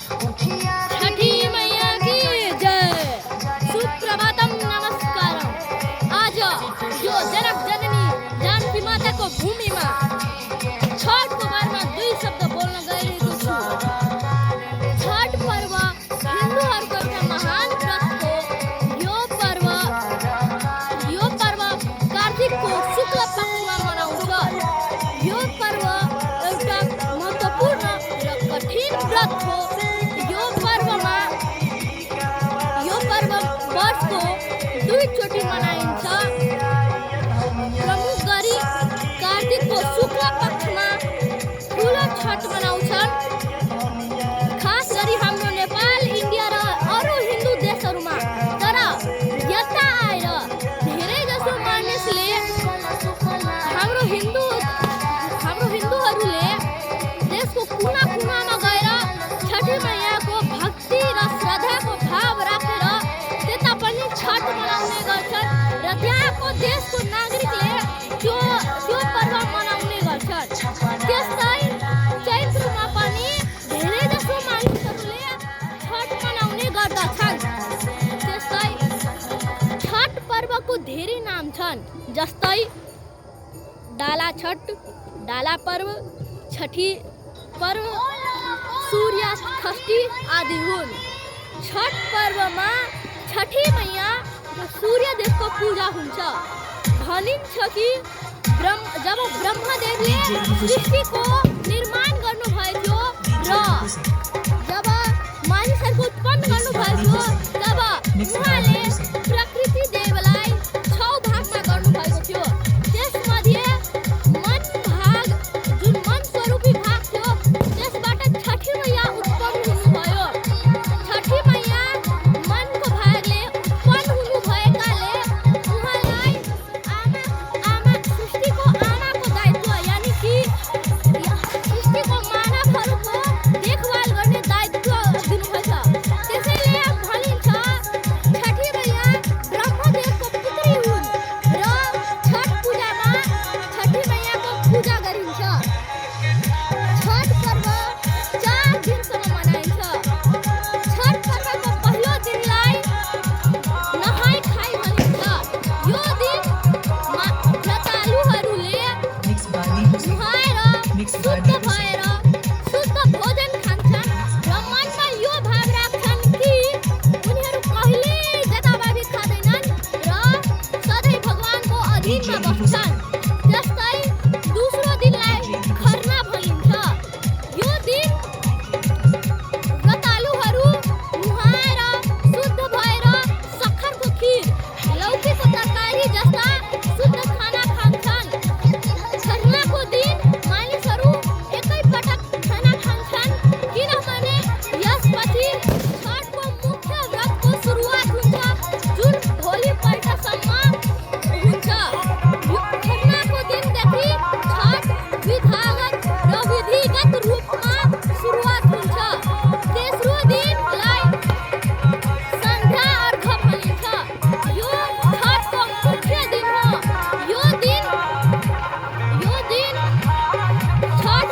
छठी मैया की जय। सुप्रभातम नमस्कारम। आज जो जनक जननी जानकी माता को भूमि में छठ को बारे में दुई शब्द बोलना गइरहेको छु। छठ पर्व हिन्दूहरूको एउटा महान व्रत हो। यो पर्व कार्तिकको शुक्ल पक्षमा मनाउँछ। यो पर्व एउटा महत्त्वपूर्ण र कठिन व्रत हो। यो पर्व वर्षको दुईचोटि मनाइन्छ। प्रमुख गरी कार्तिकको शुक्ल पक्षमा ठुलो छठ मनाउँछन्। खास गरी हाम्रो नेपाल, इन्डिया र अरू हिन्दू देशहरूमा। तर यता आएर धेरै जसो मानिसले हाम्रो हिन्दूहरूले देशको कुना कुनामा गएर छठी मैयाको भक्ति र श्रद्धाको भाव राखेर त्यता पनि छठ मनाउने गर्छन् र त्यहाँको देशको नागरिकले त्यो पर्व मनाउने गर्छन्। त्यस्तै चैत्रमा पनि धेरै जसो मानिसहरूले छठ मनाउने गर्दछन्। त्यस्तै छठ पर्वको धेरै नाम छन्, जस्तै डाला छठ, डाला पर्व, छठी पर्व, सूर्य षष्ठी आदि हुन्। छठ पर्वमा छठी मैया र सूर्य देवको पूजा हुन्छ। भनिन्छ कि जब ब्रह्मदेवले सृष्टिको निर्माण गर्नुभएको थियो र जब मानिसहरूको उत्पन्न गर्नुभएको थियो तब उहाँले प्रकृति देवलाई 6 भागमा गर्नुभएको थियो। त्यसमध्ये मन भाग, जुन मन स्वरूपी भाग थियो, त्यसबाट छठी मैया उत्पन्न हुनुभयो। छठी मैया मनको भागले उत्पन्न हुनुभएकाले उहाँलाई सृष्टिको आमाको दायित्व, यानि कि सृष्टिको मानवहरूको देखभाल गर्ने दायित्व दिनुभएछ। त्यसैले भनिन्छ छठी मैया ब्रह्मदेवको पुत्री हुन् र छठ पूजामा छठी मैयाको पूजा गरिन्छ। छठ पर्व 4 दिनसम्म मनाइन्छ। छठ पर्वको पहिलो दिनलाई नहाइ खाइ भनिन्छ। यो दिन व्रतालुहरूले नुहाएर शुद्ध भोजन खान्छन् र मनमा यो भाव राख्छन् कि उनीहरू कहिल्यै जताभावी खाँदैनन् र सधैँ भगवानको अधीनमा बस्छन्। त्यस्तै दोस्रो दिनलाई खरना भनिन्छ। यो दिन व्रतालुहरू नुहाएर शुद्ध भएर सक्खरको खीर, लौकीको तरकारी जस्ता शुद्ध खाना खान्छन्। खरनाको दिन मानिसहरू एकैपटक खाना खान्छन् किनभने यसपछि छठको मुख्य व्रतको सुरुवात हुन्छ, जुन भोलिपल्टसम्म हुन्छ। खरनाको दिनदेखि छठ विधिगत रूपमा सुरुवात हुन्छ। तेस्रो दिनलाई सन्ध्या अर्घ भनिन्छ। यो छठको मुख्य दिन हो। यो दिन छठ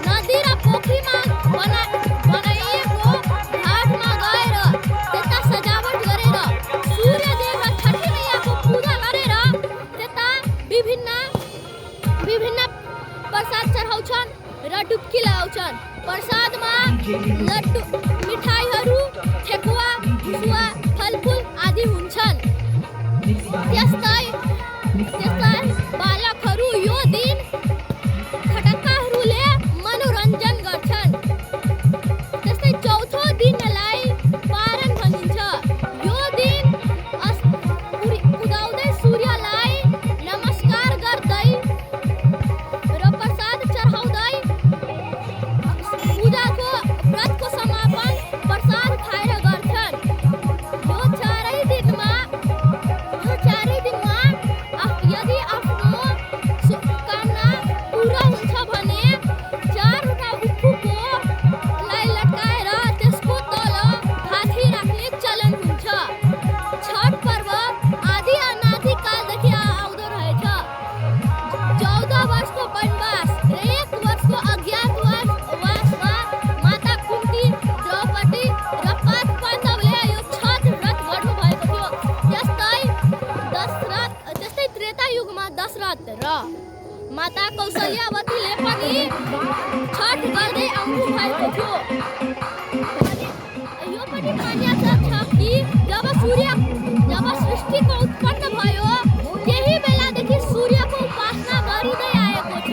नदी र पोखरीमा बनाइएको घाटमा गएर त्यता सजावट गरेर सूर्यदेव र छठी मैयाको पूजा गरेर त्यता विभिन्न प्रसाद चढाउँछन् र डुब्की लगाउँछन्। प्रसादमा लड्डु, मिठाईहरू, ठेकुवा, सुवा, फलफुल आदि हुन्छन्। त्यस्तै बालकहरू यो दिन फटक्काहरूले मनोरञ्जन गर्छन्। त्यस्तै चौथो दिनलाई पारण भनिन्छ। यो दिन उदाउँदै सूर्यलाई नमस्कार गर्दै र प्रसाद चढाउँदै पूजाको व्रतको समापन प्रसाद खाएर गर्छन्। यो चारै दिनमा हो। अनि यो पनि मान्यता छ कि जब सृष्टिको उत्पन्न भयो त्यही बेलादेखि सूर्यको उपासना गरिँदै आएको छ।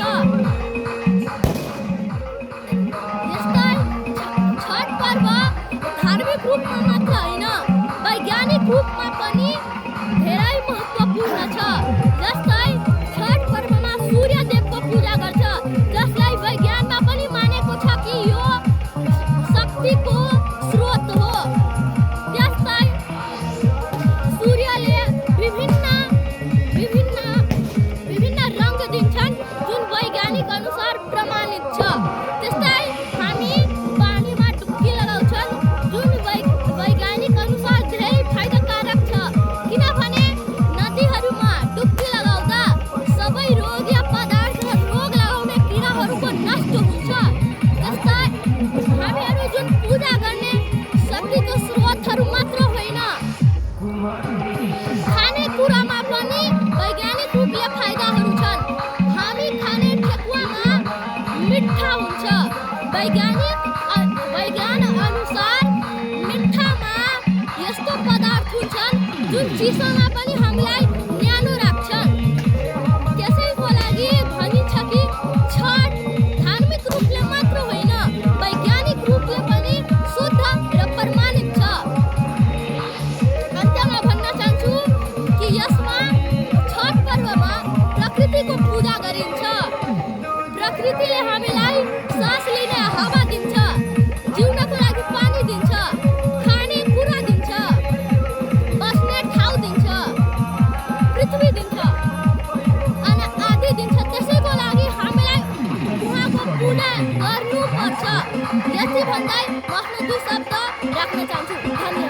यस्तै छठ पर्व धार्मिक रूपमा मात्र होइन, वैज्ञानिक रूपमा पनि धेरै महत्त्वपूर्ण छ। जस्तै छठ पर्वमा सूर्य देवको पूजा गर्छ, जसलाई वैज्ञानमा पनि मानेको छ कि यो शक्तिको स्रोत हो। त्यस्तै सूर्यले विभिन्न रङ दिन्छन् जुन वैज्ञानिक अनुसार प्रमाणित छ। त्यस्तै हामी पानीमा डुब्की लगाउँछन् जुन वैज्ञानिक अनुसार धेरै फाइदाकारक छ, किनभने नदीहरूमा डुब्की लगाउँदा सबै रोगीय पदार्थ र रोग लगाउने किराहरूको नष्ट हुन्छ। त्यस्तै हामीहरू जुन पूजा गर्ने शक्तिको स्रोतहरू मात्र होइन, खानेकुरामा पनि वैज्ञानिक रूपले फाइदाहरू छन्। हामी खाने ठेकुवामा मिठा हुन्छ। वैज्ञान अनुसार मिठामा यस्तो पदार्थ हुन्छन् जुन चिसोमा पनि हामीलाई न्यानो राख्छन्। त्यसैको लागि भनिन्छ कि छठ धार्मिक रूपले मात्र होइन, वैज्ञानिक रूपले पनि शुद्ध र प्रमाणित छ। अन्त्यमा भन्न चाहन्छु कि यसमा छठ पर्वमा प्रकृतिको पूजा गरिन्छ। प्रकृतिले हामीलाई सास लिने हावा दिन्छ, जिउनको लागि पानी दिन्छ, खाने कुरा दिन्छ, बस्ने ठाउँ दिन्छ, पृथ्वी दिन्छ अनि आदि दिन्छ। त्यसैको लागि हामीलाई उहाँको पूजा गर्नुपर्छ। यति भन्दै म आफ्नो 2 शब्द राख्न चाहन्छु। धन्यवाद।